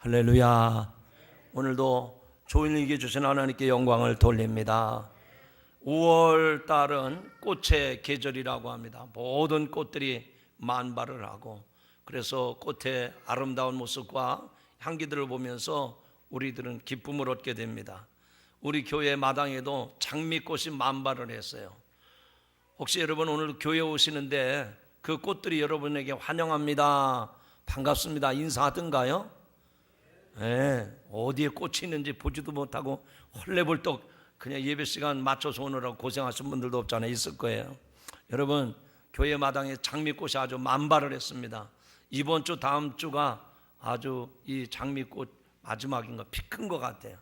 할렐루야. 오늘도 좋은 일기 주신 하나님께 영광을 돌립니다. 5월 달은 꽃의 계절이라고 합니다. 모든 꽃들이 만발을 하고, 그래서 꽃의 아름다운 모습과 향기들을 보면서 우리들은 기쁨을 얻게 됩니다. 우리 교회 마당에도 장미꽃이 만발을 했어요. 혹시 여러분 오늘 교회 오시는데 그 꽃들이 여러분에게 환영합니다, 반갑습니다 인사하던가요? 네, 어디에 꽃이 있는지 보지도 못하고 헐레벌떡 그냥 예배 시간 맞춰서 오느라고 고생하신 분들도 없잖아요. 있을 거예요. 여러분, 교회 마당에 장미꽃이 아주 만발을 했습니다. 이번 주 다음 주가 아주 이 장미꽃 마지막인 거 피 큰 것 같아요.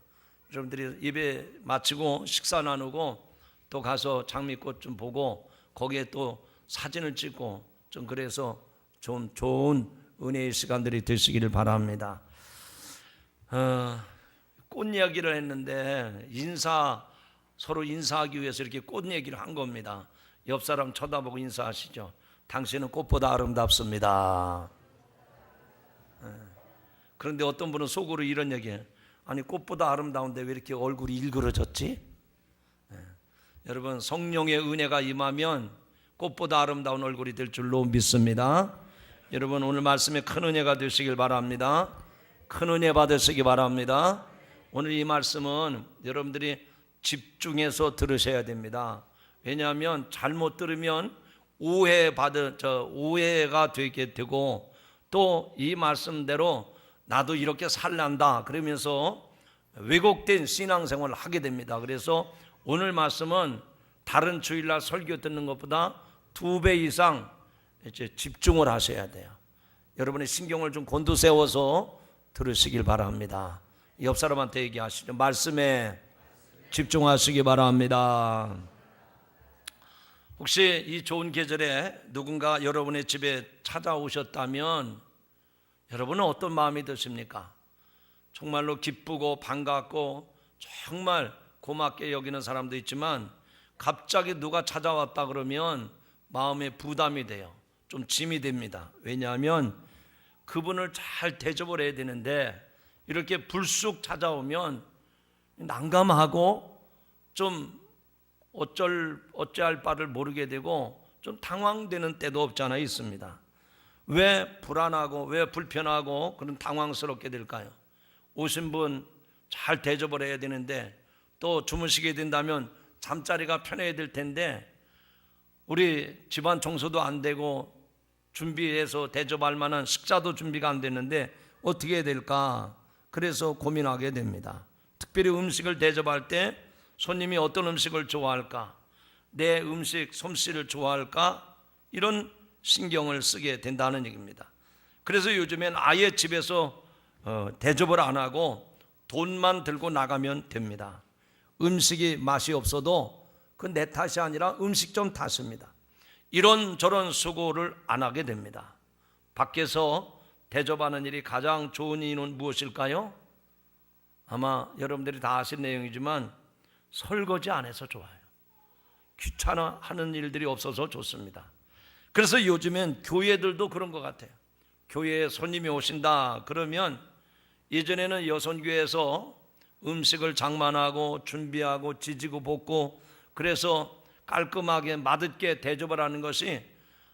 여러분들이 예배 마치고 식사 나누고 또 가서 장미꽃 좀 보고 거기에 또 사진을 찍고 좀 그래서 좀 좋은 은혜의 시간들이 되시기를 바랍니다. 꽃 이야기를 했는데 서로 인사하기 위해서 이렇게 꽃 얘기를 한 겁니다. 옆 사람 쳐다보고 인사하시죠. 당신은 꽃보다 아름답습니다. 그런데 어떤 분은 속으로 이런 얘기해요. 아니, 꽃보다 아름다운데 왜 이렇게 얼굴이 일그러졌지? 여러분, 성령의 은혜가 임하면 꽃보다 아름다운 얼굴이 될 줄로 믿습니다. 여러분, 오늘 말씀에 큰 은혜가 되시길 바랍니다. 큰 은혜 받으시기 바랍니다. 오늘 이 말씀은 여러분들이 집중해서 들으셔야 됩니다. 왜냐하면 잘못 들으면 오해가 되게 되고, 또 이 말씀대로 나도 이렇게 살란다 그러면서 왜곡된 신앙생활을 하게 됩니다. 그래서 오늘 말씀은 다른 주일날 설교 듣는 것보다 2배 이상 이제 집중을 하셔야 돼요. 여러분의 신경을 좀 곤두세워서 들으시길 바랍니다. 옆 사람한테 얘기하시죠. 말씀에 집중하시기 바랍니다. 혹시 이 좋은 계절에 누군가 여러분의 집에 찾아오셨다면 여러분은 어떤 마음이 드십니까? 정말로 기쁘고 반갑고 정말 고맙게 여기는 사람도 있지만, 갑자기 누가 찾아왔다 그러면 마음에 부담이 돼요. 좀 짐이 됩니다. 왜냐하면 그분을 잘 대접을 해야 되는데 이렇게 불쑥 찾아오면 난감하고 좀 어찌할 바를 모르게 되고 좀 당황되는 때도 없잖아 있습니다. 왜 불안하고 왜 불편하고 그런 당황스럽게 될까요? 오신 분 잘 대접을 해야 되는데, 또 주무시게 된다면 잠자리가 편해야 될 텐데 우리 집안 청소도 안 되고 준비해서 대접할 만한 식사도 준비가 안 됐는데 어떻게 해야 될까? 그래서 고민하게 됩니다. 특별히 음식을 대접할 때 손님이 어떤 음식을 좋아할까? 내 음식 솜씨를 좋아할까? 이런 신경을 쓰게 된다는 얘기입니다. 그래서 요즘엔 아예 집에서 대접을 안 하고 돈만 들고 나가면 됩니다. 음식이 맛이 없어도 그 내 탓이 아니라 음식점 탓입니다. 이런저런 수고를 안 하게 됩니다. 밖에서 대접하는 일이 가장 좋은 이유는 무엇일까요? 아마 여러분들이 다 아신 내용이지만 설거지 안 해서 좋아요. 귀찮아하는 일들이 없어서 좋습니다. 그래서 요즘엔 교회들도 그런 것 같아요. 교회에 손님이 오신다 그러면 예전에는 여선교회에서 음식을 장만하고 준비하고 지지고 볶고 그래서 깔끔하게 맛있게 대접을 하는 것이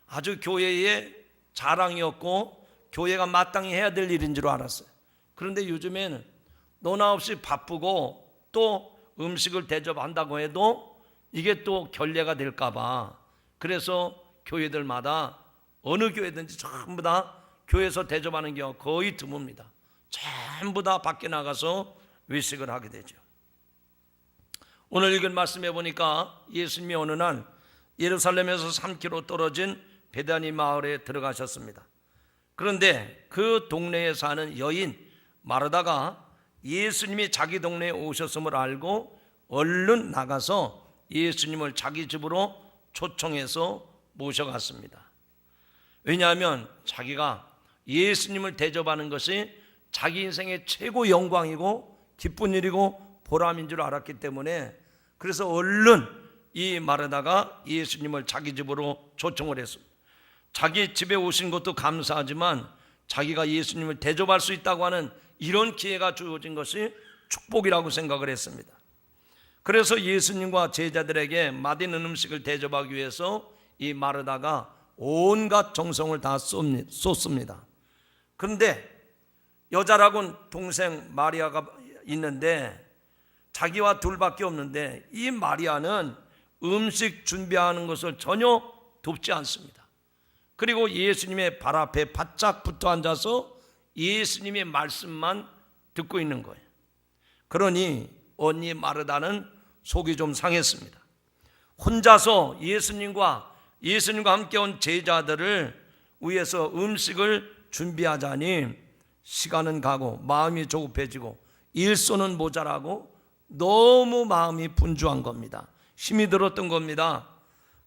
아주 교회의 자랑이었고 교회가 마땅히 해야 될 일인 줄 알았어요. 그런데 요즘에는 너나 없이 바쁘고 또 음식을 대접한다고 해도 이게 또 결례가 될까 봐, 그래서 교회들마다 어느 교회든지 전부 다 교회에서 대접하는 경우가 거의 드뭅니다. 전부 다 밖에 나가서 외식을 하게 되죠. 오늘 읽은 말씀에 보니까 예수님이 어느 날 예루살렘에서 3km 떨어진 베다니 마을에 들어가셨습니다. 그런데 그 동네에 사는 여인 마르다가 예수님이 자기 동네에 오셨음을 알고 얼른 나가서 예수님을 자기 집으로 초청해서 모셔갔습니다. 왜냐하면 자기가 예수님을 대접하는 것이 자기 인생의 최고 영광이고 기쁜 일이고 보람인 줄 알았기 때문에, 그래서 얼른 이 마르다가 예수님을 자기 집으로 초청을 했습니다. 자기 집에 오신 것도 감사하지만 자기가 예수님을 대접할 수 있다고 하는 이런 기회가 주어진 것이 축복이라고 생각을 했습니다. 그래서 예수님과 제자들에게 맛있는 음식을 대접하기 위해서 이 마르다가 온갖 정성을 다 쏟습니다. 그런데 여자라고는 동생 마리아가 있는데 자기와 둘밖에 없는데 이 마리아는 음식 준비하는 것을 전혀 돕지 않습니다. 그리고 예수님의 발 앞에 바짝 붙어 앉아서 예수님의 말씀만 듣고 있는 거예요. 그러니 언니 마르다는 속이 좀 상했습니다. 혼자서 예수님과 함께 온 제자들을 위해서 음식을 준비하자니 시간은 가고 마음이 조급해지고 일손은 모자라고 너무 마음이 분주한 겁니다. 힘이 들었던 겁니다.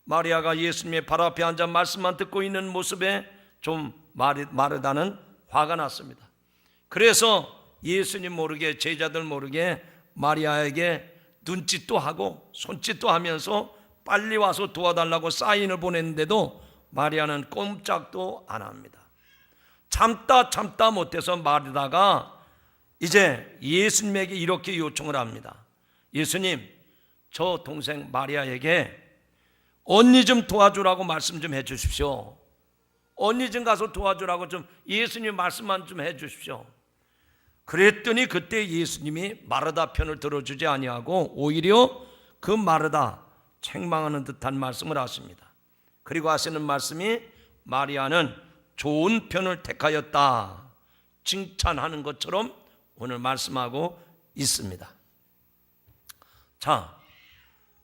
마리아가 예수님의 발 앞에 앉아 말씀만 듣고 있는 모습에 좀 마르다는 화가 났습니다. 그래서 예수님 모르게 제자들 모르게 마리아에게 눈짓도 하고 손짓도 하면서 빨리 와서 도와달라고 사인을 보냈는데도 마리아는 꼼짝도 안 합니다. 참다 못해서 마르다가 이제 예수님에게 이렇게 요청을 합니다. 예수님, 저 동생 마리아에게 언니 좀 도와주라고 말씀 좀 해 주십시오. 언니 좀 가서 도와주라고 좀 예수님 말씀만 좀 해 주십시오. 그랬더니 그때 예수님이 마르다 편을 들어주지 아니하고 오히려 그 마르다 책망하는 듯한 말씀을 하십니다. 그리고 하시는 말씀이 마리아는 좋은 편을 택하였다, 칭찬하는 것처럼 오늘 말씀하고 있습니다. 자,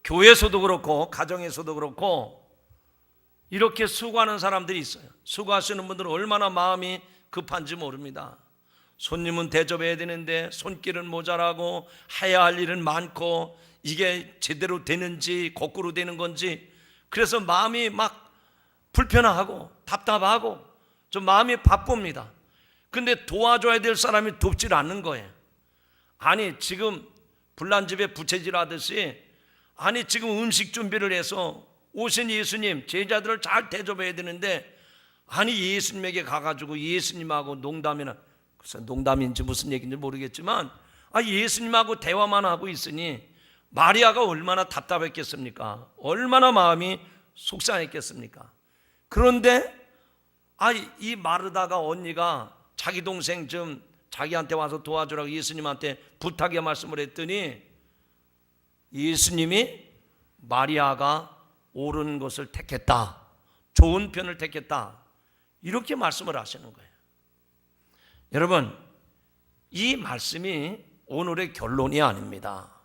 교회에서도 그렇고 가정에서도 그렇고 이렇게 수고하는 사람들이 있어요. 수고하시는 분들은 얼마나 마음이 급한지 모릅니다. 손님은 대접해야 되는데 손길은 모자라고 해야 할 일은 많고 이게 제대로 되는지 거꾸로 되는 건지 그래서 마음이 막 불편하고 답답하고 좀 마음이 바쁩니다. 근데 도와줘야 될 사람이 돕질 않는 거예요. 아니 지금 불난집에 부채질 하듯이 아니 지금 음식 준비를 해서 오신 예수님 제자들을 잘 대접해야 되는데 아니 예수님에게 가가지고 예수님하고 농담이나 글쎄 농담인지 무슨 얘기인지 모르겠지만 예수님하고 대화만 하고 있으니 마리아가 얼마나 답답했겠습니까? 얼마나 마음이 속상했겠습니까? 그런데 이 마르다가 언니가 자기 동생 좀 자기한테 와서 도와주라고 예수님한테 부탁의 말씀을 했더니 예수님이 마리아가 옳은 것을 택했다, 좋은 편을 택했다 이렇게 말씀을 하시는 거예요. 여러분, 이 말씀이 오늘의 결론이 아닙니다.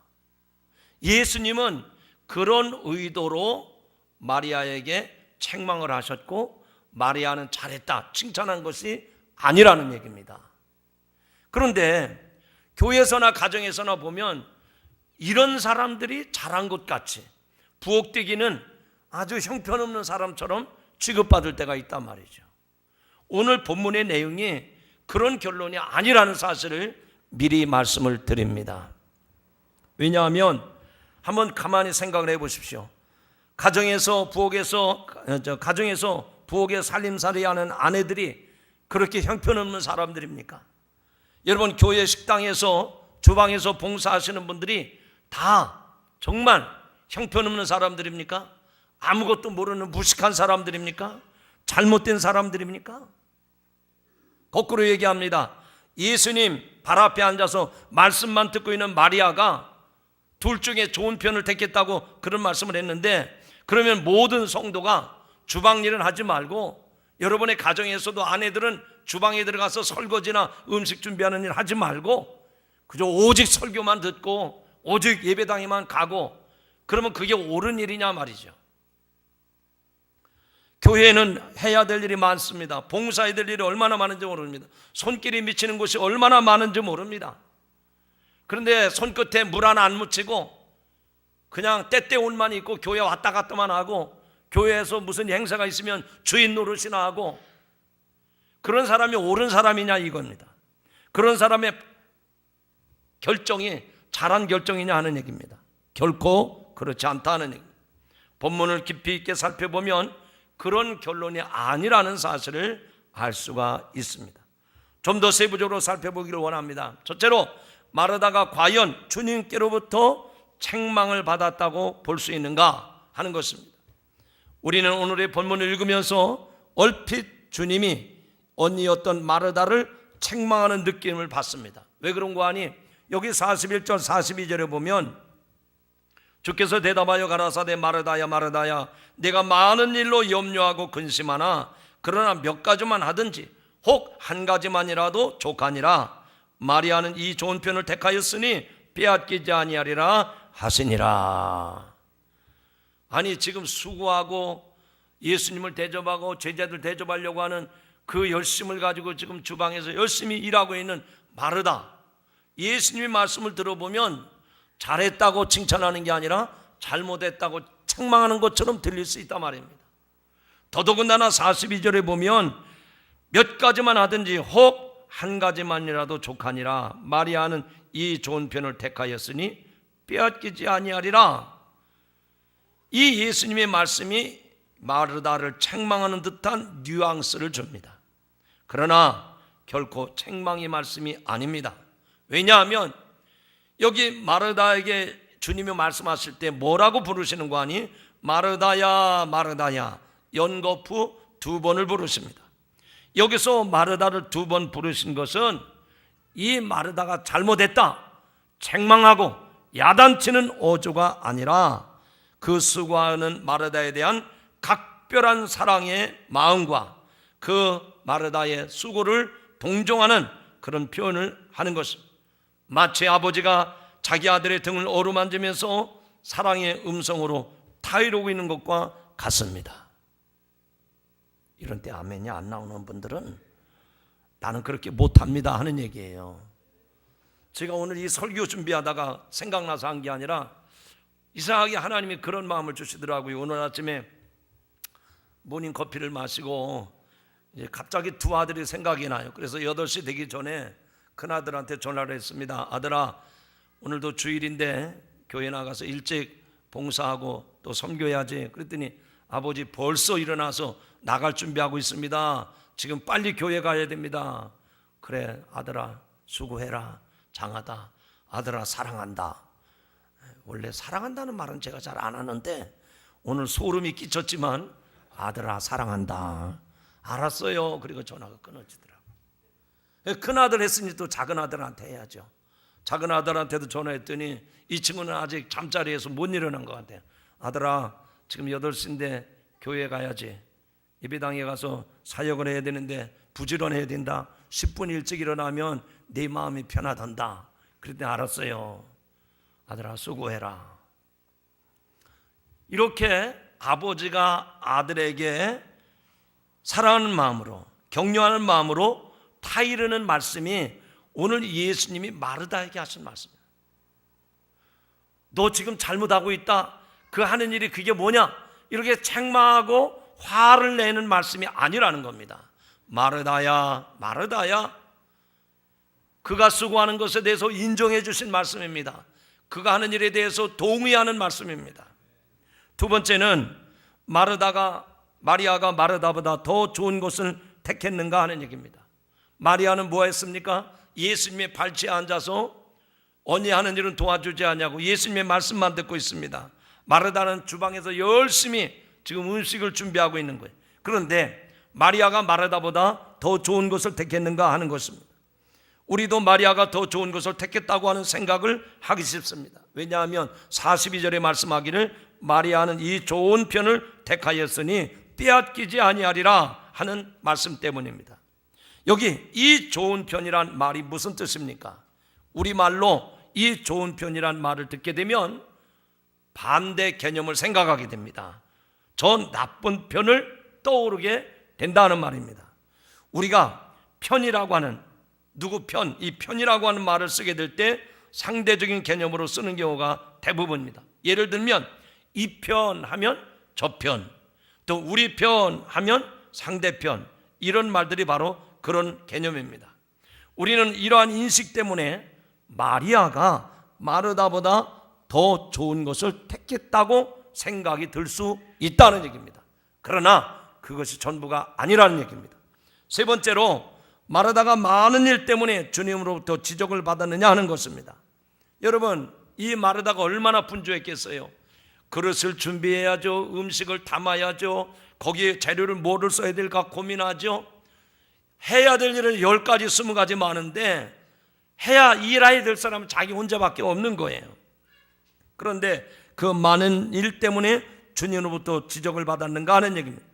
예수님은 그런 의도로 마리아에게 책망을 하셨고 마리아는 잘했다 칭찬한 것이 아니라는 얘기입니다. 그런데 교회에서나 가정에서나 보면 이런 사람들이 잘한 것 같이 부엌대기는 아주 형편없는 사람처럼 취급받을 때가 있단 말이죠. 오늘 본문의 내용이 그런 결론이 아니라는 사실을 미리 말씀을 드립니다. 왜냐하면 한번 가만히 생각을 해보십시오. 가정에서 부엌에 살림살이하는 아내들이 그렇게 형편없는 사람들입니까? 여러분, 교회 식당에서 주방에서 봉사하시는 분들이 다 정말 형편없는 사람들입니까? 아무것도 모르는 무식한 사람들입니까? 잘못된 사람들입니까? 거꾸로 얘기합니다. 예수님 발 앞에 앉아서 말씀만 듣고 있는 마리아가 둘 중에 좋은 편을 택했다고 그런 말씀을 했는데, 그러면 모든 성도가 주방 일은 하지 말고 여러분의 가정에서도 아내들은 주방에 들어가서 설거지나 음식 준비하는 일 하지 말고 그저 오직 설교만 듣고 오직 예배당에만 가고 그러면 그게 옳은 일이냐 말이죠. 교회에는 해야 될 일이 많습니다. 봉사해야 될 일이 얼마나 많은지 모릅니다. 손길이 미치는 곳이 얼마나 많은지 모릅니다. 그런데 손끝에 물 하나 안 묻히고 그냥 때때 옷만 입고 교회 왔다 갔다만 하고 교회에서 무슨 행사가 있으면 주인 노릇이나 하고 그런 사람이 옳은 사람이냐 이겁니다. 그런 사람의 결정이 잘한 결정이냐 하는 얘기입니다. 결코 그렇지 않다는 얘기입니다. 본문을 깊이 있게 살펴보면 그런 결론이 아니라는 사실을 알 수가 있습니다. 좀 더 세부적으로 살펴보기를 원합니다. 첫째로 마르다가 과연 주님께로부터 책망을 받았다고 볼 수 있는가 하는 것입니다. 우리는 오늘의 본문을 읽으면서 얼핏 주님이 언니였던 마르다를 책망하는 느낌을 받습니다. 왜 그런가 하니 여기 41절 42절에 보면 주께서 대답하여 가라사대 마르다야 마르다야 내가 많은 일로 염려하고 근심하나 그러나 몇 가지만 하든지 혹 한 가지만이라도 족하니라. 마리아는 이 좋은 편을 택하였으니 빼앗기지 아니하리라 하시니라. 아니 지금 수고하고 예수님을 대접하고 제자들 대접하려고 하는 그 열심을 가지고 지금 주방에서 열심히 일하고 있는 마르다, 예수님의 말씀을 들어보면 잘했다고 칭찬하는 게 아니라 잘못했다고 책망하는 것처럼 들릴 수 있단 말입니다. 더더군다나 42절에 보면 몇 가지만 하든지 혹 한 가지만이라도 족하니라. 마리아는 이 좋은 편을 택하였으니 빼앗기지 아니하리라. 이 예수님의 말씀이 마르다를 책망하는 듯한 뉘앙스를 줍니다. 그러나 결코 책망의 말씀이 아닙니다. 왜냐하면 여기 마르다에게 주님이 말씀하실 때 뭐라고 부르시는 거 아니? 마르다야 마르다야 연거푸 2번을 부르십니다. 여기서 마르다를 2번 부르신 것은 이 마르다가 잘못했다 책망하고 야단치는 어조가 아니라 그 수고하는 마르다에 대한 각별한 사랑의 마음과 그 마르다의 수고를 동정하는 그런 표현을 하는 것입니다. 마치 아버지가 자기 아들의 등을 어루만지면서 사랑의 음성으로 타이르고 있는 것과 같습니다. 이런 때 아멘이 안 나오는 분들은 나는 그렇게 못합니다 하는 얘기예요. 제가 오늘 이 설교 준비하다가 생각나서 한 게 아니라 이상하게 하나님이 그런 마음을 주시더라고요. 오늘 아침에 모닝커피를 마시고 이제 갑자기 2 아들이 생각이 나요. 그래서 8시 되기 전에 큰아들한테 전화를 했습니다. 아들아, 오늘도 주일인데 교회 나가서 일찍 봉사하고 또 섬겨야지. 그랬더니 아버지 벌써 일어나서 나갈 준비하고 있습니다. 지금 빨리 교회 가야 됩니다. 그래 아들아 수고해라. 장하다. 아들아 사랑한다. 원래 사랑한다는 말은 제가 잘 안 하는데 오늘 소름이 끼쳤지만 아들아 사랑한다. 알았어요. 그리고 전화가 끊어지더라고요. 큰아들 했으니 또 작은아들한테 해야죠. 작은아들한테도 전화했더니 이 친구는 아직 잠자리에서 못 일어난 것 같아요. 아들아 지금 8시인데 교회 가야지. 예배당에 가서 사역을 해야 되는데 부지런해야 된다. 10분 일찍 일어나면 내 마음이 편하단다. 그랬더니 알았어요. 아들아 수고해라. 이렇게 아버지가 아들에게 사랑하는 마음으로 격려하는 마음으로 타이르는 말씀이 오늘 예수님이 마르다에게 하신 말씀이에요. 너 지금 잘못하고 있다. 그 하는 일이 그게 뭐냐? 이렇게 책망하고 화를 내는 말씀이 아니라는 겁니다. 마르다야 마르다야 그가 수고하는 것에 대해서 인정해 주신 말씀입니다. 그가 하는 일에 대해서 동의하는 말씀입니다. 2번째는 마리아가 마르다보다 더 좋은 것을 택했는가 하는 얘기입니다. 마리아는 뭐 했습니까? 예수님의 발치에 앉아서 언니 하는 일은 도와주지 않냐고 예수님의 말씀만 듣고 있습니다. 마르다는 주방에서 열심히 지금 음식을 준비하고 있는 거예요. 그런데 마리아가 마르다보다 더 좋은 것을 택했는가 하는 것입니다. 우리도 마리아가 더 좋은 것을 택했다고 하는 생각을 하기 쉽습니다. 왜냐하면 42절에 말씀하기를 마리아는 이 좋은 편을 택하였으니 빼앗기지 아니하리라 하는 말씀 때문입니다. 여기 이 좋은 편이란 말이 무슨 뜻입니까? 우리말로 이 좋은 편이란 말을 듣게 되면 반대 개념을 생각하게 됩니다. 저 나쁜 편을 떠오르게 된다는 말입니다. 우리가 편이라고 하는 누구 편, 이 편이라고 하는 말을 쓰게 될 때 상대적인 개념으로 쓰는 경우가 대부분입니다. 예를 들면 이 편 하면 저 편, 또 우리 편 하면 상대편, 이런 말들이 바로 그런 개념입니다. 우리는 이러한 인식 때문에 마리아가 마르다보다 더 좋은 것을 택했다고 생각이 들 수 있다는 얘기입니다. 그러나 그것이 전부가 아니라는 얘기입니다. 3번째로 마르다가 많은 일 때문에 주님으로부터 지적을 받았느냐 하는 것입니다. 여러분, 이 마르다가 얼마나 분주했겠어요. 그릇을 준비해야죠. 음식을 담아야죠. 거기에 재료를 뭐를 써야 될까 고민하죠. 해야 될 일은 10가지 20가지 많은데 해야 일해야 될 사람은 자기 혼자밖에 없는 거예요. 그런데 그 많은 일 때문에 주님으로부터 지적을 받았는가 하는 얘기입니다.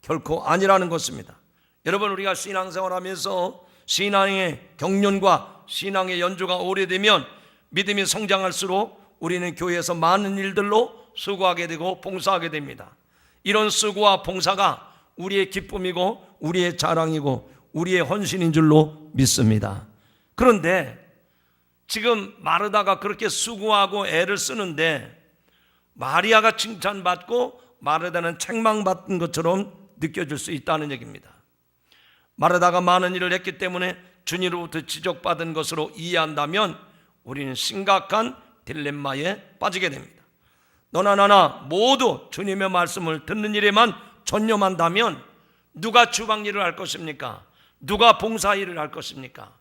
결코 아니라는 것입니다. 여러분, 우리가 신앙생활하면서 신앙의 경륜과 신앙의 연주가 오래되면 믿음이 성장할수록 우리는 교회에서 많은 일들로 수고하게 되고 봉사하게 됩니다. 이런 수고와 봉사가 우리의 기쁨이고 우리의 자랑이고 우리의 헌신인 줄로 믿습니다. 그런데 지금 마르다가 그렇게 수고하고 애를 쓰는데 마리아가 칭찬받고 마르다는 책망받은 것처럼 느껴질 수 있다는 얘기입니다. 마르다가 많은 일을 했기 때문에 주님으로부터 지적받은 것으로 이해한다면 우리는 심각한 딜레마에 빠지게 됩니다. 너나 나나 모두 주님의 말씀을 듣는 일에만 전념한다면 누가 주방 일을 할 것입니까? 누가 봉사 일을 할 것입니까?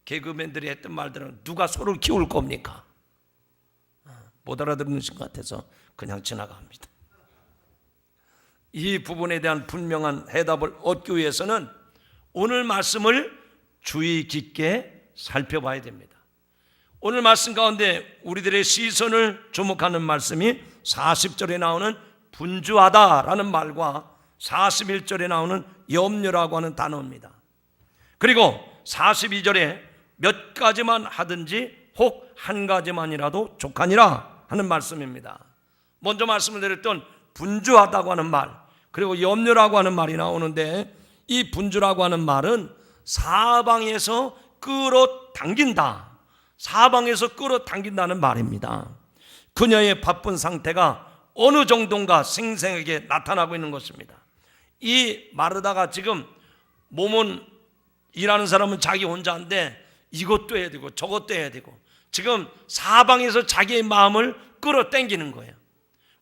개그맨들이 했던 말들은 누가 소를 키울 겁니까? 못 알아듣는 것 같아서 그냥 지나갑니다. 이 부분에 대한 분명한 해답을 얻기 위해서는 오늘 말씀을 주의 깊게 살펴봐야 됩니다. 오늘 말씀 가운데 우리들의 시선을 주목하는 말씀이 40절에 나오는 분주하다라는 말과 41절에 나오는 염려라고 하는 단어입니다. 그리고 42절에 몇 가지만 하든지 혹 한 가지만이라도 족하니라 하는 말씀입니다. 먼저 말씀을 드렸던 분주하다고 하는 말, 그리고 염려라고 하는 말이 나오는데, 이 분주라고 하는 말은 사방에서 끌어당긴다, 사방에서 끌어당긴다는 말입니다. 그녀의 바쁜 상태가 어느 정도인가 생생하게 나타나고 있는 것입니다. 이 마르다가 지금 몸은 일하는 사람은 자기 혼자인데 이것도 해야 되고 저것도 해야 되고 지금 사방에서 자기의 마음을 끌어당기는 거예요.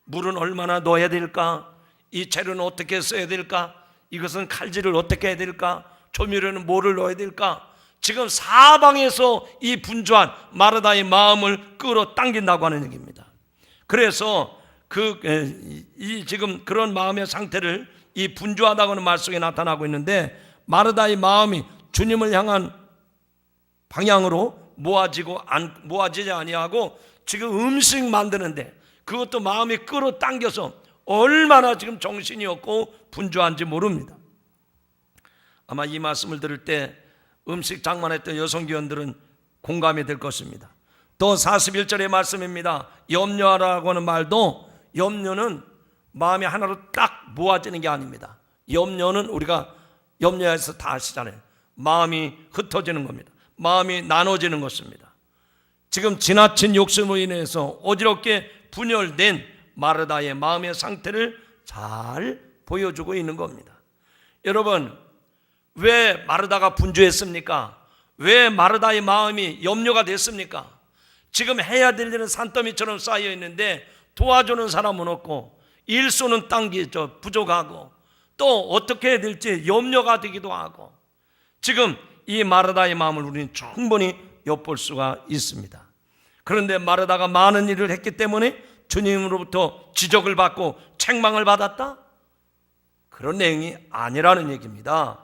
물은 얼마나 넣어야 될까? 이 재료는 어떻게 써야 될까? 이것은 칼질을 어떻게 해야 될까? 조미료는 뭐를 넣어야 될까? 지금 사방에서 이 분주한 마르다의 마음을 끌어당긴다고 하는 얘기입니다. 그래서 지금 그런 마음의 상태를 이 분주하다고 하는 말 속에 나타나고 있는데, 마르다의 마음이 주님을 향한 방향으로 모아지지 아니하고 지금 음식 만드는데 그것도 마음이 끌어당겨서 얼마나 지금 정신이 없고 분주한지 모릅니다. 아마 이 말씀을 들을 때 음식 장만했던 여성교원들은 공감이 될 것입니다. 또 41절의 말씀입니다. 염려하라고 하는 말도, 염려는 마음이 하나로 딱 모아지는 게 아닙니다. 염려는 우리가 염려해서 다 아시잖아요. 마음이 흩어지는 겁니다. 마음이 나눠지는 것입니다. 지금 지나친 욕심으로 인해서 어지럽게 분열된 마르다의 마음의 상태를 잘 보여주고 있는 겁니다. 여러분, 왜 마르다가 분주했습니까? 왜 마르다의 마음이 염려가 됐습니까? 지금 해야 될 일은 산더미처럼 쌓여 있는데 도와주는 사람은 없고 일손은 부족하고 또 어떻게 해야 될지 염려가 되기도 하고, 지금 이 마르다의 마음을 우리는 충분히 엿볼 수가 있습니다. 그런데 마르다가 많은 일을 했기 때문에 주님으로부터 지적을 받고 책망을 받았다? 그런 내용이 아니라는 얘기입니다.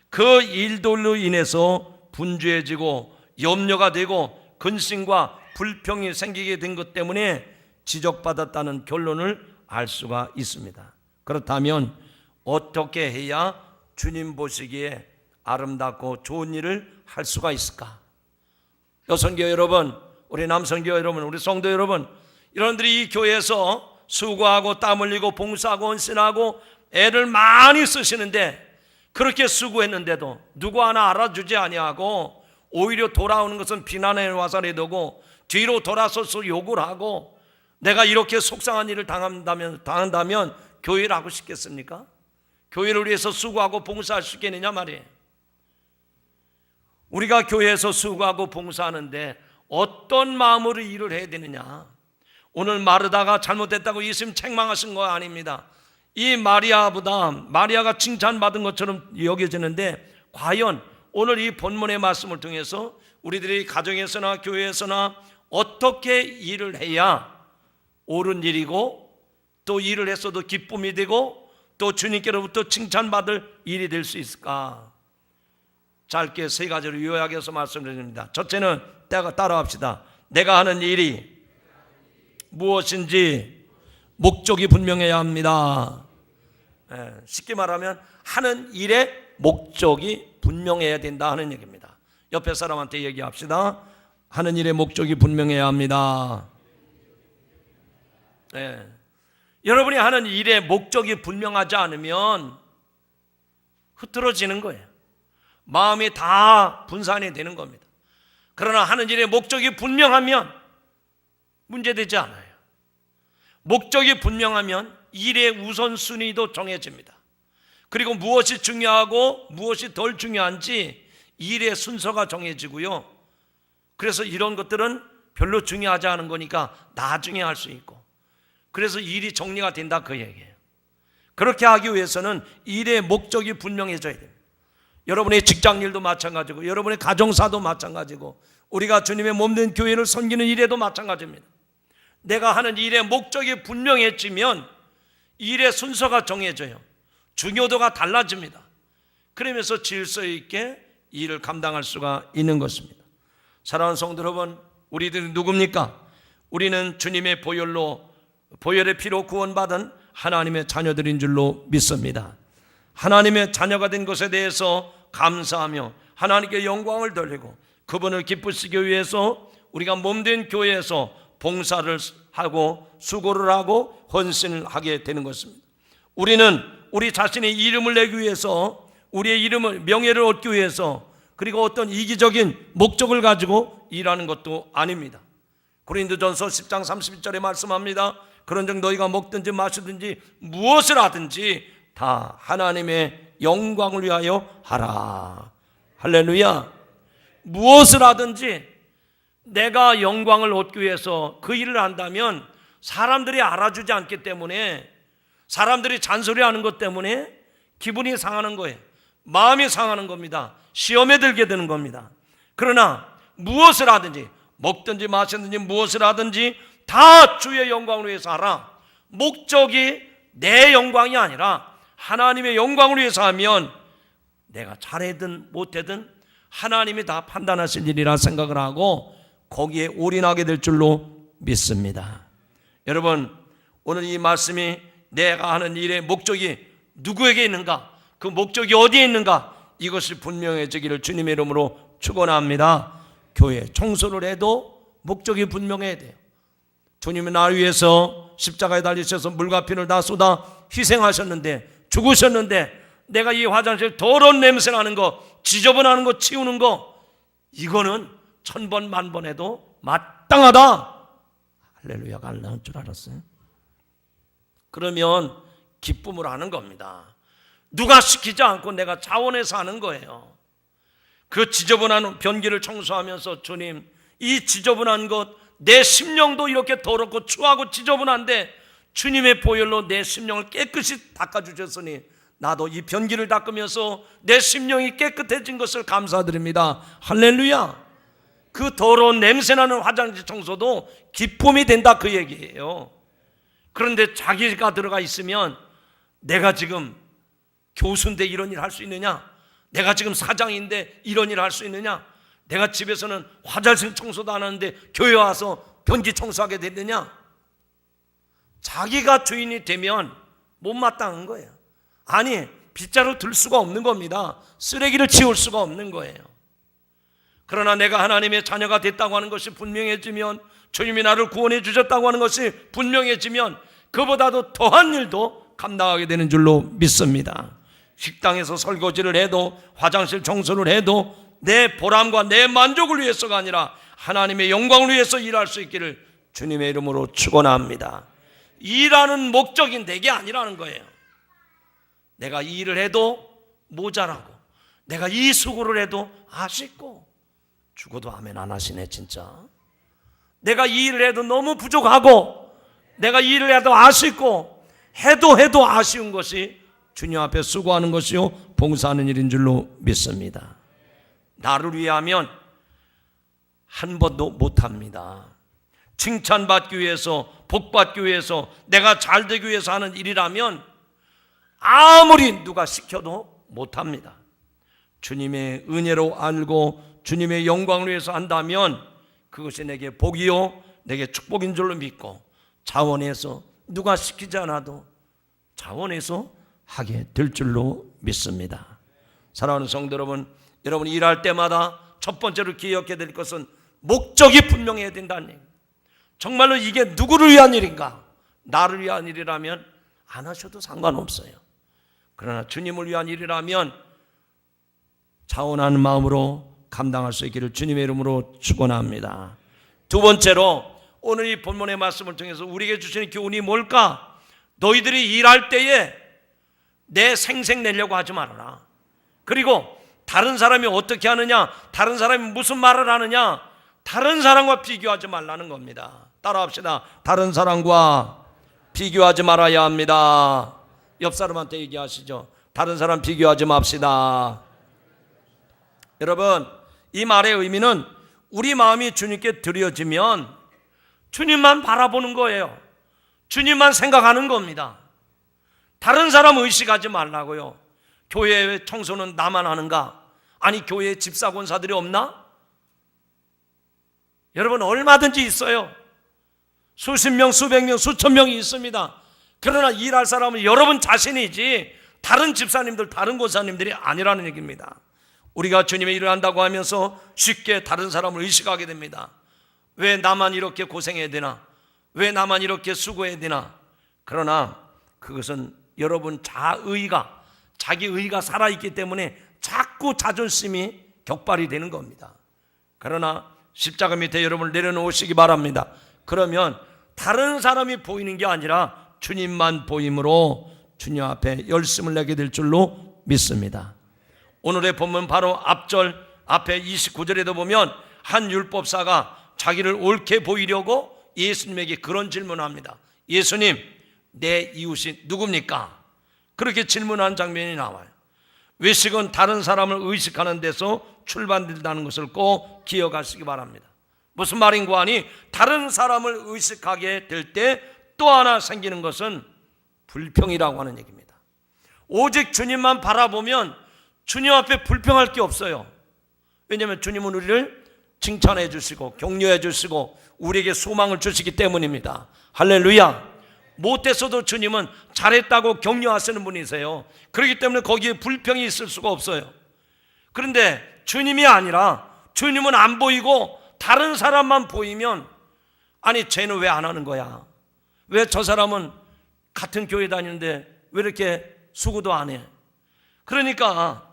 그 일들로 인해서 분주해지고 염려가 되고 근심과 불평이 생기게 된 것 때문에 지적받았다는 결론을 알 수가 있습니다. 그렇다면 어떻게 해야 주님 보시기에 아름답고 좋은 일을 할 수가 있을까? 여성교회 여러분, 우리 남성교회 여러분, 우리 성도 여러분, 여러분들이 이 교회에서 수고하고 땀 흘리고 봉사하고 헌신하고 애를 많이 쓰시는데, 그렇게 수고했는데도 누구 하나 알아주지 아니하고 오히려 돌아오는 것은 비난의 화살이 되고 뒤로 돌아서서 욕을 하고, 내가 이렇게 속상한 일을 당한다면 교회를 하고 싶겠습니까? 교회를 위해서 수고하고 봉사할 수 있겠느냐 말이에요. 우리가 교회에서 수고하고 봉사하는데 어떤 마음으로 일을 해야 되느냐? 오늘 마르다가 잘못됐다고 예수님 책망하신 거 아닙니다. 이 마리아가 칭찬받은 것처럼 여겨지는데 과연 오늘 이 본문의 말씀을 통해서 우리들이 가정에서나 교회에서나 어떻게 일을 해야 옳은 일이고 또 일을 했어도 기쁨이 되고 또 주님께로부터 칭찬받을 일이 될 수 있을까? 짧게 세 가지로 요약해서 말씀드립니다. 첫째는 따라합시다. 내가 하는 일이 무엇인지 목적이 분명해야 합니다. 쉽게 말하면 하는 일의 목적이 분명해야 된다 하는 얘기입니다. 옆에 사람한테 얘기합시다. 하는 일의 목적이 분명해야 합니다. 여러분이 하는 일의 목적이 분명하지 않으면 흐트러지는 거예요. 마음이 다 분산이 되는 겁니다. 그러나 하는 일의 목적이 분명하면 문제되지 않아요. 목적이 분명하면 일의 우선순위도 정해집니다. 그리고 무엇이 중요하고 무엇이 덜 중요한지 일의 순서가 정해지고요. 그래서 이런 것들은 별로 중요하지 않은 거니까 나중에 할 수 있고, 그래서 일이 정리가 된다 그 얘기예요. 그렇게 하기 위해서는 일의 목적이 분명해져야 됩니다. 여러분의 직장일도 마찬가지고 여러분의 가정사도 마찬가지고 우리가 주님의 몸된 교회를 섬기는 일에도 마찬가지입니다. 내가 하는 일의 목적이 분명해지면 일의 순서가 정해져요. 중요도가 달라집니다. 그러면서 질서 있게 일을 감당할 수가 있는 것입니다. 사랑하는 성도 여러분, 우리들은 누굽니까? 우리는 주님의 보혈의 피로 구원받은 하나님의 자녀들인 줄로 믿습니다. 하나님의 자녀가 된 것에 대해서 감사하며 하나님께 영광을 돌리고 그분을 기쁘시기 위해서 우리가 몸된 교회에서 봉사를 하고 수고를 하고 헌신을 하게 되는 것입니다. 우리는 우리 자신의 이름을 내기 위해서, 우리의 이름을, 명예를 얻기 위해서, 그리고 어떤 이기적인 목적을 가지고 일하는 것도 아닙니다. 고린도전서 10장 31절에 말씀합니다. 그런즉 너희가 먹든지 마시든지 무엇을 하든지 다 하나님의 영광을 위하여 하라. 할렐루야. 무엇을 하든지 내가 영광을 얻기 위해서 그 일을 한다면 사람들이 알아주지 않기 때문에, 사람들이 잔소리하는 것 때문에 기분이 상하는 거예요. 마음이 상하는 겁니다. 시험에 들게 되는 겁니다. 그러나 무엇을 하든지, 먹든지 마시든지 무엇을 하든지 다 주의 영광을 위해서 하라. 목적이 내 영광이 아니라 하나님의 영광을 위해서 하면 내가 잘하든 못하든 하나님이 다 판단하실 일이라 생각을 하고 거기에 올인하게 될 줄로 믿습니다. 여러분, 오늘 이 말씀이 내가 하는 일의 목적이 누구에게 있는가, 그 목적이 어디에 있는가, 이것이 분명해지기를 주님의 이름으로 축원합니다. 교회 청소를 해도 목적이 분명해야 돼요. 주님이 나를 위해서 십자가에 달리셔서 물과 피를 다 쏟아 희생하셨는데, 죽으셨는데 내가 이 화장실 더러운 냄새 나는 거, 지저분하는 거 치우는 거, 이거는 천번 만번 해도 마땅하다. 할렐루야가 안 나올 줄 알았어요. 그러면 기쁨을 하는 겁니다. 누가 시키지 않고 내가 자원해서 하는 거예요. 그 지저분한 변기를 청소하면서 주님, 이 지저분한 것, 내 심령도 이렇게 더럽고 추하고 지저분한데 주님의 보혈로 내 심령을 깨끗이 닦아주셨으니 나도 이 변기를 닦으면서 내 심령이 깨끗해진 것을 감사드립니다. 할렐루야. 그 더러운 냄새나는 화장실 청소도 기쁨이 된다 그 얘기예요. 그런데 자기가 들어가 있으면 내가 지금 교수인데 이런 일 할 수 있느냐, 내가 지금 사장인데 이런 일 할 수 있느냐, 내가 집에서는 화장실 청소도 안 하는데 교회 와서 변기 청소하게 되느냐. 자기가 주인이 되면 못마땅한 거예요. 아니, 빗자루 들 수가 없는 겁니다. 쓰레기를 치울 수가 없는 거예요. 그러나 내가 하나님의 자녀가 됐다고 하는 것이 분명해지면, 주님이 나를 구원해 주셨다고 하는 것이 분명해지면 그보다도 더한 일도 감당하게 되는 줄로 믿습니다. 식당에서 설거지를 해도, 화장실 청소를 해도 내 보람과 내 만족을 위해서가 아니라 하나님의 영광을 위해서 일할 수 있기를 주님의 이름으로 축원합니다. 일하는 목적이 내게 아니라는 거예요. 내가 이 일을 해도 모자라고, 내가 이 수고를 해도 아쉽고, 죽어도 아멘 안 하시네 진짜. 내가 이 일을 해도 너무 부족하고, 내가 이 일을 해도 아쉽고, 해도 아쉬운 것이 주님 앞에 수고하는 것이요 봉사하는 일인 줄로 믿습니다. 나를 위하면 한 번도 못합니다. 칭찬받기 위해서, 복받기 위해서, 내가 잘되기 위해서 하는 일이라면 아무리 누가 시켜도 못합니다. 주님의 은혜로 알고 주님의 영광을 위해서 한다면 그것이 내게 복이요 내게 축복인 줄로 믿고 자원해서 누가 시키지 않아도 자원해서 하게 될 줄로 믿습니다. 사랑하는 성도 여러분, 여러분이 일할 때마다 첫 번째로 기억해야 될 것은 목적이 분명해야 된다는 얘기입니다. 정말로 이게 누구를 위한 일인가? 나를 위한 일이라면 안 하셔도 상관없어요. 그러나 주님을 위한 일이라면 자원하는 마음으로 감당할 수 있기를 주님의 이름으로 축원합니다. 두 번째로 오늘 이 본문의 말씀을 통해서 우리에게 주시는 교훈이 뭘까? 너희들이 일할 때에 내 생색 내려고 하지 말아라. 그리고 다른 사람이 어떻게 하느냐, 다른 사람이 무슨 말을 하느냐, 다른 사람과 비교하지 말라는 겁니다. 따라합시다. 다른 사람과 비교하지 말아야 합니다. 옆 사람한테 얘기하시죠. 다른 사람 비교하지 맙시다. 여러분, 이 말의 의미는 우리 마음이 주님께 드려지면 주님만 바라보는 거예요. 주님만 생각하는 겁니다. 다른 사람 의식하지 말라고요. 교회 청소는 나만 하는가? 아니, 교회에 집사권사들이 없나? 여러분, 얼마든지 있어요. 수십 명, 수백 명, 수천 명이 있습니다. 그러나 일할 사람은 여러분 자신이지 다른 집사님들, 다른 권사님들이 아니라는 얘기입니다. 우리가 주님의 일을 한다고 하면서 쉽게 다른 사람을 의식하게 됩니다. 왜 나만 이렇게 고생해야 되나? 왜 나만 이렇게 수고해야 되나? 그러나 그것은 여러분 자기 의가 살아있기 때문에 자꾸 자존심이 격발이 되는 겁니다. 그러나 십자가 밑에 여러분을 내려놓으시기 바랍니다. 그러면 다른 사람이 보이는 게 아니라 주님만 보임으로 주님 앞에 열심을 내게 될 줄로 믿습니다. 오늘의 본문 바로 앞절 앞에 29절에도 보면 한 율법사가 자기를 옳게 보이려고 예수님에게 그런 질문을 합니다. 예수님, 내 이웃이 누굽니까? 그렇게 질문하는 장면이 나와요. 외식은 다른 사람을 의식하는 데서 출발된다는 것을 꼭 기억하시기 바랍니다. 무슨 말인가 하니 다른 사람을 의식하게 될 때 또 하나 생기는 것은 불평이라고 하는 얘기입니다. 오직 주님만 바라보면 주님 앞에 불평할 게 없어요. 왜냐하면 주님은 우리를 칭찬해 주시고 격려해 주시고 우리에게 소망을 주시기 때문입니다. 할렐루야. 못했어도 주님은 잘했다고 격려하시는 분이세요. 그렇기 때문에 거기에 불평이 있을 수가 없어요. 그런데 주님이 아니라 주님은 안 보이고 다른 사람만 보이면 아니 쟤는 왜 안 하는 거야? 왜 저 사람은 같은 교회 다니는데 왜 이렇게 수고도 안 해? 그러니까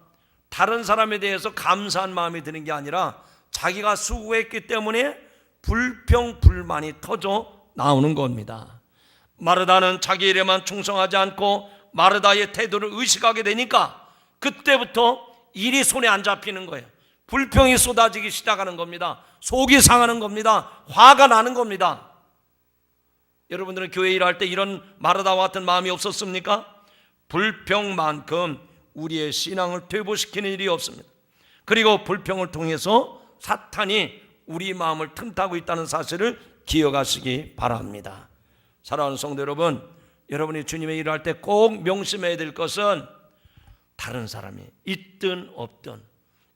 다른 사람에 대해서 감사한 마음이 드는 게 아니라 자기가 수고했기 때문에 불평, 불만이 터져 나오는 겁니다. 마르다는 자기 일에만 충성하지 않고 마르다의 태도를 의식하게 되니까 그때부터 일이 손에 안 잡히는 거예요. 불평이 쏟아지기 시작하는 겁니다. 속이 상하는 겁니다. 화가 나는 겁니다. 여러분들은 교회 일할 때 이런 마르다와 같은 마음이 없었습니까? 불평만큼 우리의 신앙을 퇴보시키는 일이 없습니다. 그리고 불평을 통해서 사탄이 우리 마음을 틈타고 있다는 사실을 기억하시기 바랍니다. 사랑하는 성도 여러분, 여러분이 주님의 일을 할 때 꼭 명심해야 될 것은 다른 사람이 있든 없든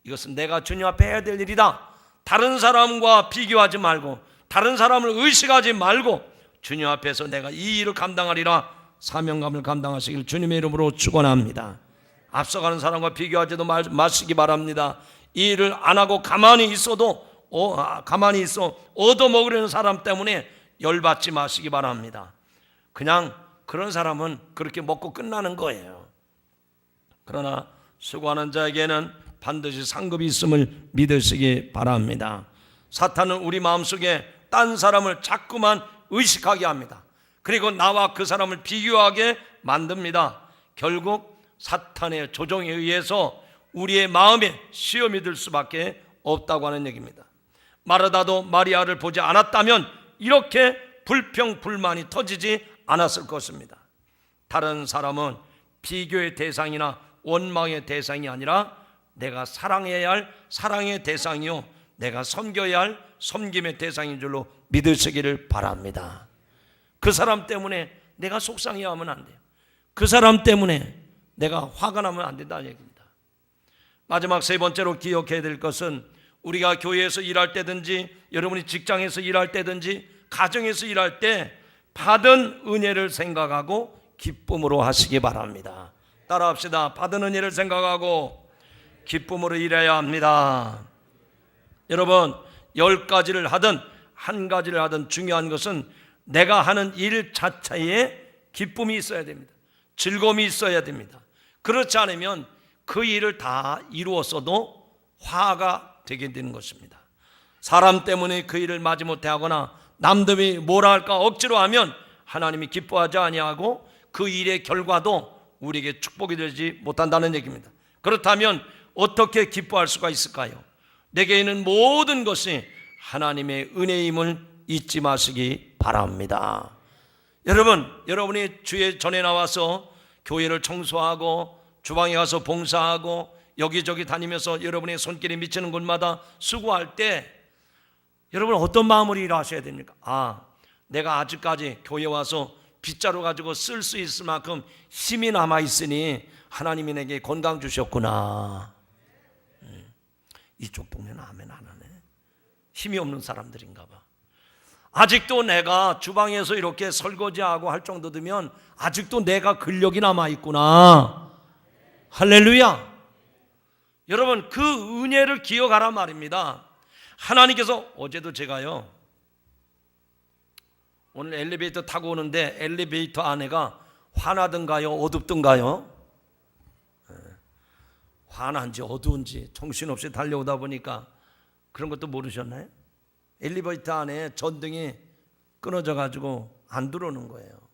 이것은 내가 주님 앞에 해야 될 일이다. 다른 사람과 비교하지 말고 다른 사람을 의식하지 말고 주님 앞에서 내가 이 일을 감당하리라 사명감을 감당하시길 주님의 이름으로 축원합니다. 앞서가는 사람과 비교하지도 마시기 바랍니다. 이 일을 안 하고 가만히 있어 얻어먹으려는 사람 때문에 열받지 마시기 바랍니다. 그냥 그런 사람은 그렇게 먹고 끝나는 거예요. 그러나 수고하는 자에게는 반드시 상급이 있음을 믿으시기 바랍니다. 사탄은 우리 마음속에 딴 사람을 자꾸만 의식하게 합니다. 그리고 나와 그 사람을 비교하게 만듭니다. 결국 사탄의 조종에 의해서 우리의 마음에 시험이 들 수밖에 없다고 하는 얘기입니다. 마르다도 마리아를 보지 않았다면 이렇게 불평, 불만이 터지지 않았을 것입니다. 다른 사람은 비교의 대상이나 원망의 대상이 아니라 내가 사랑해야 할 사랑의 대상이요, 내가 섬겨야 할 섬김의 대상인 줄로 믿으시기를 바랍니다. 그 사람 때문에 내가 속상해하면 안 돼요. 그 사람 때문에 내가 화가 나면 안 된다는 얘기입니다. 마지막 세 번째로 기억해야 될 것은, 우리가 교회에서 일할 때든지 여러분이 직장에서 일할 때든지 가정에서 일할 때 받은 은혜를 생각하고 기쁨으로 하시기 바랍니다. 따라합시다. 받은 은혜를 생각하고 기쁨으로 일해야 합니다. 여러분, 10가지를 하든 1가지를 하든 중요한 것은 내가 하는 일 자체에 기쁨이 있어야 됩니다. 즐거움이 있어야 됩니다. 그렇지 않으면 그 일을 다 이루었어도 화가 되게 되는 것입니다. 사람 때문에 그 일을 마지못해 하거나 남들이 뭐라 할까 억지로 하면 하나님이 기뻐하지 아니하고 그 일의 결과도 우리에게 축복이 되지 못한다는 얘기입니다. 그렇다면 어떻게 기뻐할 수가 있을까요? 내게 있는 모든 것이 하나님의 은혜임을 잊지 마시기 바랍니다. 여러분, 여러분이 주의 전에 나와서 교회를 청소하고 주방에 가서 봉사하고 여기저기 다니면서 여러분의 손길이 미치는 곳마다 수고할 때 여러분 어떤 마음으로 일하셔야 됩니까? 내가 아직까지 교회 와서 빗자루 가지고 쓸 수 있을 만큼 힘이 남아있으니 하나님이 내게 건강 주셨구나. 이쪽 동네는 아멘 안 하네. 힘이 없는 사람들인가 봐. 아직도 내가 주방에서 이렇게 설거지하고 할 정도 되면 아직도 내가 근력이 남아있구나. 할렐루야. 여러분, 그 은혜를 기억하란 말입니다. 하나님께서, 어제도 제가요, 오늘 엘리베이터 타고 오는데 엘리베이터 안에가 환하든가요 어둡든가요? 환한지 어두운지 정신없이 달려오다 보니까 그런 것도 모르셨나요? 엘리베이터 안에 전등이 끊어져 가지고 안 들어오는 거예요.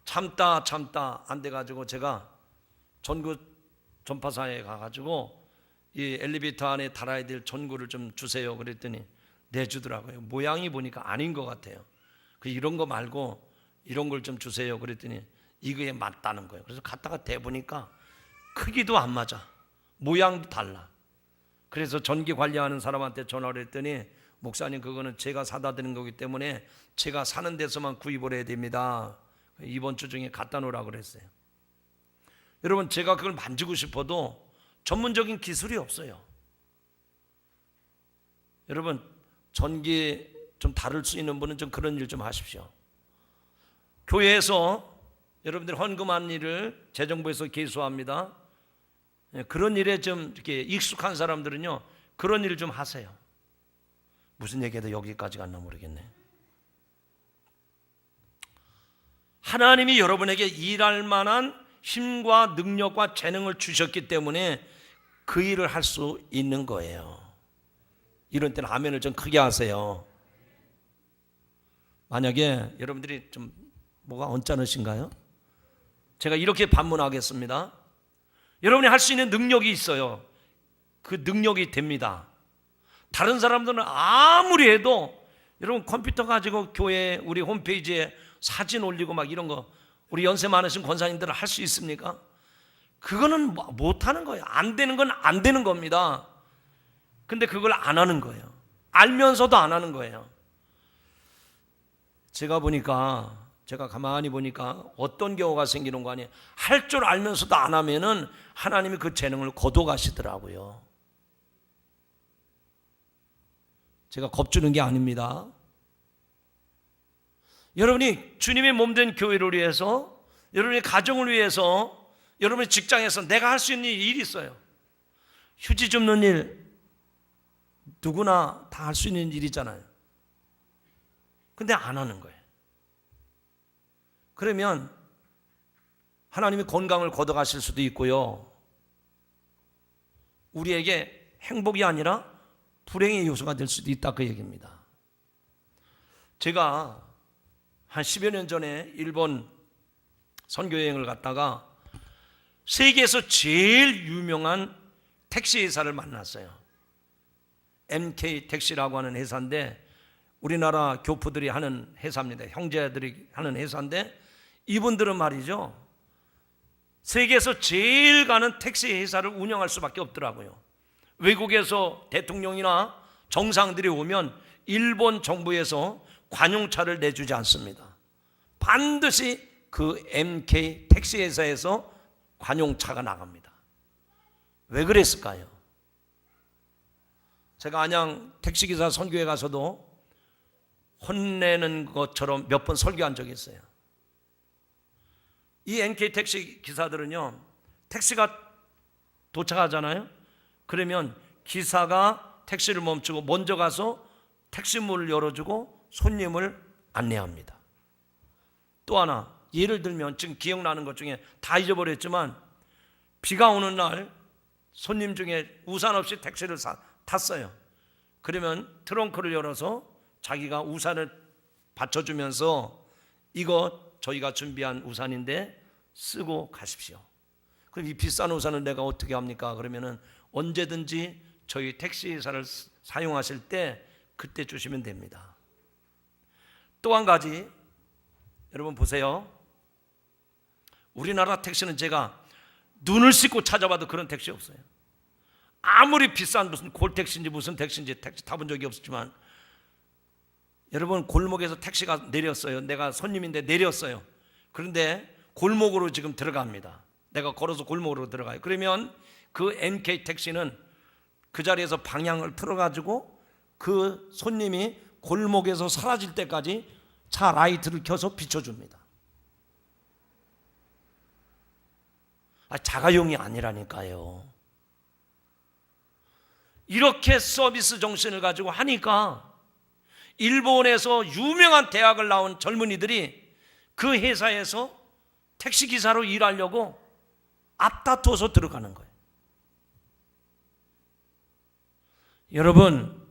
참다 안 돼 가지고 제가 전구 전파사에 가 가지고 이 엘리베이터 안에 달아야 될 전구를 좀 주세요 그랬더니 내주더라고요. 모양이 보니까 아닌 것 같아요. 이런 거 말고 이런 걸 좀 주세요 그랬더니 이거에 맞다는 거예요. 그래서 갖다가 대보니까 크기도 안 맞아, 모양도 달라. 그래서 전기 관리하는 사람한테 전화를 했더니, 목사님 그거는 제가 사다 드는 거기 때문에 제가 사는 데서만 구입을 해야 됩니다. 이번 주 중에 갖다 놓으라고 그랬어요. 여러분, 제가 그걸 만지고 싶어도 전문적인 기술이 없어요. 여러분, 전기 좀 다룰 수 있는 분은 좀 그런 일 좀 하십시오. 교회에서 여러분들 헌금한 일을 재정부에서 계수합니다. 그런 일에 좀 이렇게 익숙한 사람들은요, 그런 일을 좀 하세요. 무슨 얘기해도 여기까지 갔나 모르겠네. 하나님이 여러분에게 일할 만한 힘과 능력과 재능을 주셨기 때문에 그 일을 할 수 있는 거예요. 이런 때는 아멘을 좀 크게 하세요. 만약에 여러분들이 좀 뭐가 언짢으신가요? 제가 이렇게 반문하겠습니다. 여러분이 할 수 있는 능력이 있어요. 그 능력이 됩니다. 다른 사람들은 아무리 해도, 여러분 컴퓨터 가지고 교회 우리 홈페이지에 사진 올리고 막 이런 거 우리 연세 많으신 권사님들은 할 수 있습니까? 그거는 못하는 거예요. 안 되는 건 안 되는 겁니다. 근데 그걸 안 하는 거예요. 알면서도 안 하는 거예요. 제가 가만히 보니까 어떤 경우가 생기는 거 아니에요. 할 줄 알면서도 안 하면은 하나님이 그 재능을 거둬가시더라고요. 제가 겁주는 게 아닙니다. 여러분이 주님의 몸된 교회를 위해서, 여러분의 가정을 위해서, 여러분의 직장에서 내가 할 수 있는 일이 있어요. 휴지 줍는 일, 누구나 다 할 수 있는 일이잖아요. 근데 안 하는 거예요. 그러면 하나님이 건강을 걷어가실 수도 있고요, 우리에게 행복이 아니라 불행의 요소가 될 수도 있다, 그 얘기입니다. 제가 한 10여 년 전에 일본 선교여행을 갔다가 세계에서 제일 유명한 택시 회사를 만났어요. MK 택시라고 하는 회사인데, 우리나라 교포들이 하는 회사입니다. 형제들이 하는 회사인데, 이분들은 말이죠, 세계에서 제일 가는 택시 회사를 운영할 수밖에 없더라고요. 외국에서 대통령이나 정상들이 오면 일본 정부에서 관용차를 내주지 않습니다. 반드시 그 MK 택시 회사에서 관용차가 나갑니다. 왜 그랬을까요? 제가 안양 택시기사 선교회 가서도 혼내는 것처럼 몇 번 설교한 적이 있어요. 이 NK 택시 기사들은요, 택시가 도착하잖아요. 그러면 기사가 택시를 멈추고 먼저 가서 택시 문을 열어주고 손님을 안내합니다. 또 하나, 예를 들면 지금 기억나는 것 중에 다 잊어버렸지만, 비가 오는 날 손님 중에 우산 없이 택시를 탔어요. 그러면 트렁크를 열어서 자기가 우산을 받쳐주면서 이거 저희가 준비한 우산인데 쓰고 가십시오. 그럼 이 비싼 우산을 내가 어떻게 합니까? 그러면은 언제든지 저희 택시회사를 사용하실 때 그때 주시면 됩니다. 또 한 가지, 여러분 보세요. 우리나라 택시는 제가 눈을 씻고 찾아봐도 그런 택시 없어요. 아무리 비싼 무슨 골택시인지 무슨 택시인지 택시 타본 적이 없지만, 여러분 골목에서 택시가 내렸어요. 내가 손님인데 내렸어요. 그런데 골목으로 지금 들어갑니다. 내가 걸어서 골목으로 들어가요. 그러면 그 NK 택시는 그 자리에서 방향을 틀어가지고 그 손님이 골목에서 사라질 때까지 차 라이트를 켜서 비춰줍니다. 자가용이 아니라니까요. 이렇게 서비스 정신을 가지고 하니까 일본에서 유명한 대학을 나온 젊은이들이 그 회사에서 택시기사로 일하려고 앞다퉈서 들어가는 거예요. 여러분,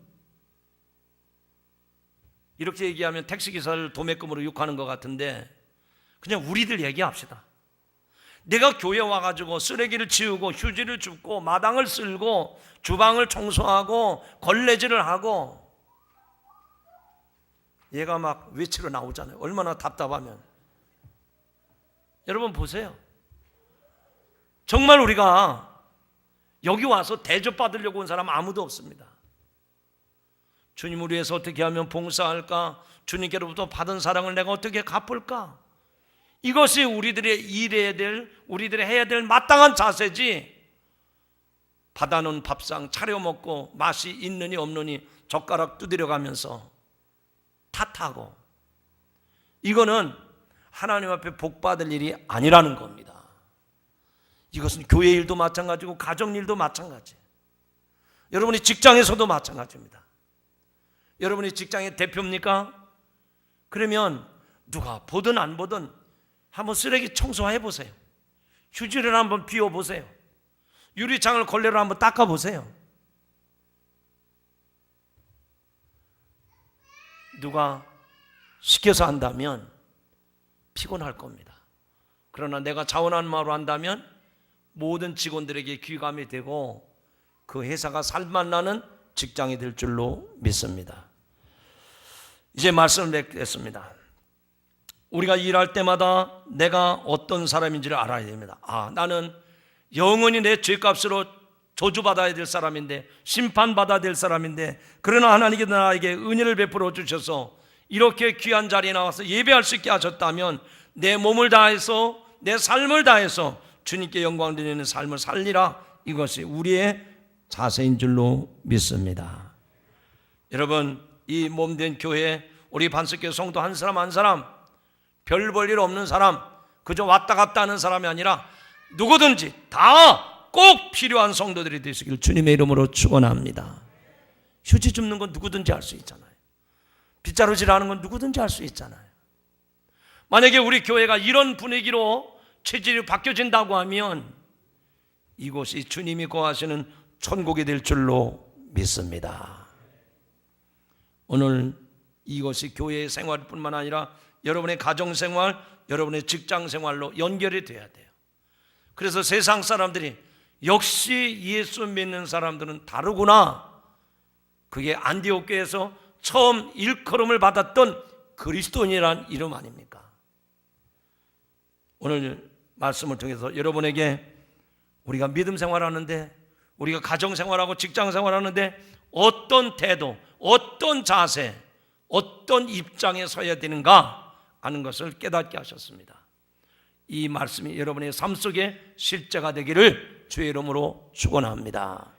이렇게 얘기하면 택시기사를 도매금으로 욕하는 것 같은데 그냥 우리들 얘기합시다. 내가 교회 와가지고 쓰레기를 치우고 휴지를 줍고 마당을 쓸고 주방을 청소하고 걸레질을 하고, 얘가 막 외치러 나오잖아요. 얼마나 답답하면. 여러분 보세요. 정말 우리가 여기 와서 대접받으려고 온 사람 아무도 없습니다. 주님을 위해서 어떻게 하면 봉사할까? 주님께로부터 받은 사랑을 내가 어떻게 갚을까? 이것이 우리들의 일해야 될, 우리들의 해야 될 마땅한 자세지, 받아놓은 밥상 차려 먹고 맛이 있느니 없느니 젓가락 두드려 가면서 탓하고, 이거는 하나님 앞에 복 받을 일이 아니라는 겁니다. 이것은 교회 일도 마찬가지고 가정 일도 마찬가지예요. 여러분이 직장에서도 마찬가지입니다. 여러분이 직장의 대표입니까? 그러면 누가 보든 안 보든 한번 쓰레기 청소해 보세요. 휴지를 한번 비워 보세요. 유리창을 걸레로 한번 닦아 보세요. 누가 시켜서 한다면 피곤할 겁니다. 그러나 내가 자원하는 마음으로 한다면 모든 직원들에게 귀감이 되고 그 회사가 살만나는 직장이 될 줄로 믿습니다. 이제 말씀을 맺겠습니다. 우리가 일할 때마다 내가 어떤 사람인지를 알아야 됩니다. 나는 영원히 내 죄값으로 저주받아야 될 사람인데, 심판받아야 될 사람인데, 그러나 하나님께서 나에게 은혜를 베풀어 주셔서 이렇게 귀한 자리에 나와서 예배할 수 있게 하셨다면 내 몸을 다해서, 내 삶을 다해서 주님께 영광 드리는 삶을 살리라. 이것이 우리의 자세인 줄로 믿습니다. 여러분, 이 몸된 교회, 우리 반석교회 성도 한 사람 한 사람, 별 볼 일 없는 사람, 그저 왔다 갔다 하는 사람이 아니라 누구든지 다 꼭 필요한 성도들이 되시길 주님의 이름으로 축원합니다. 휴지 줍는 건 누구든지 할 수 있잖아요. 빗자루질하는 건 누구든지 할 수 있잖아요. 만약에 우리 교회가 이런 분위기로 체질이 바뀌어진다고 하면 이곳이 주님이 거하시는 천국이 될 줄로 믿습니다. 오늘 이것이 교회의 생활뿐만 아니라 여러분의 가정생활, 여러분의 직장생활로 연결이 돼야 돼요. 그래서 세상 사람들이 역시 예수 믿는 사람들은 다르구나, 그게 안디옥 교회에서 처음 일컬음을 받았던 그리스도인이란 이름 아닙니까? 오늘 말씀을 통해서 여러분에게 우리가 믿음 생활하는데, 우리가 가정 생활하고 직장 생활하는데 어떤 태도, 어떤 자세, 어떤 입장에 서야 되는가 하는 것을 깨닫게 하셨습니다. 이 말씀이 여러분의 삶 속에 실제가 되기를 주의 이름으로 축원합니다.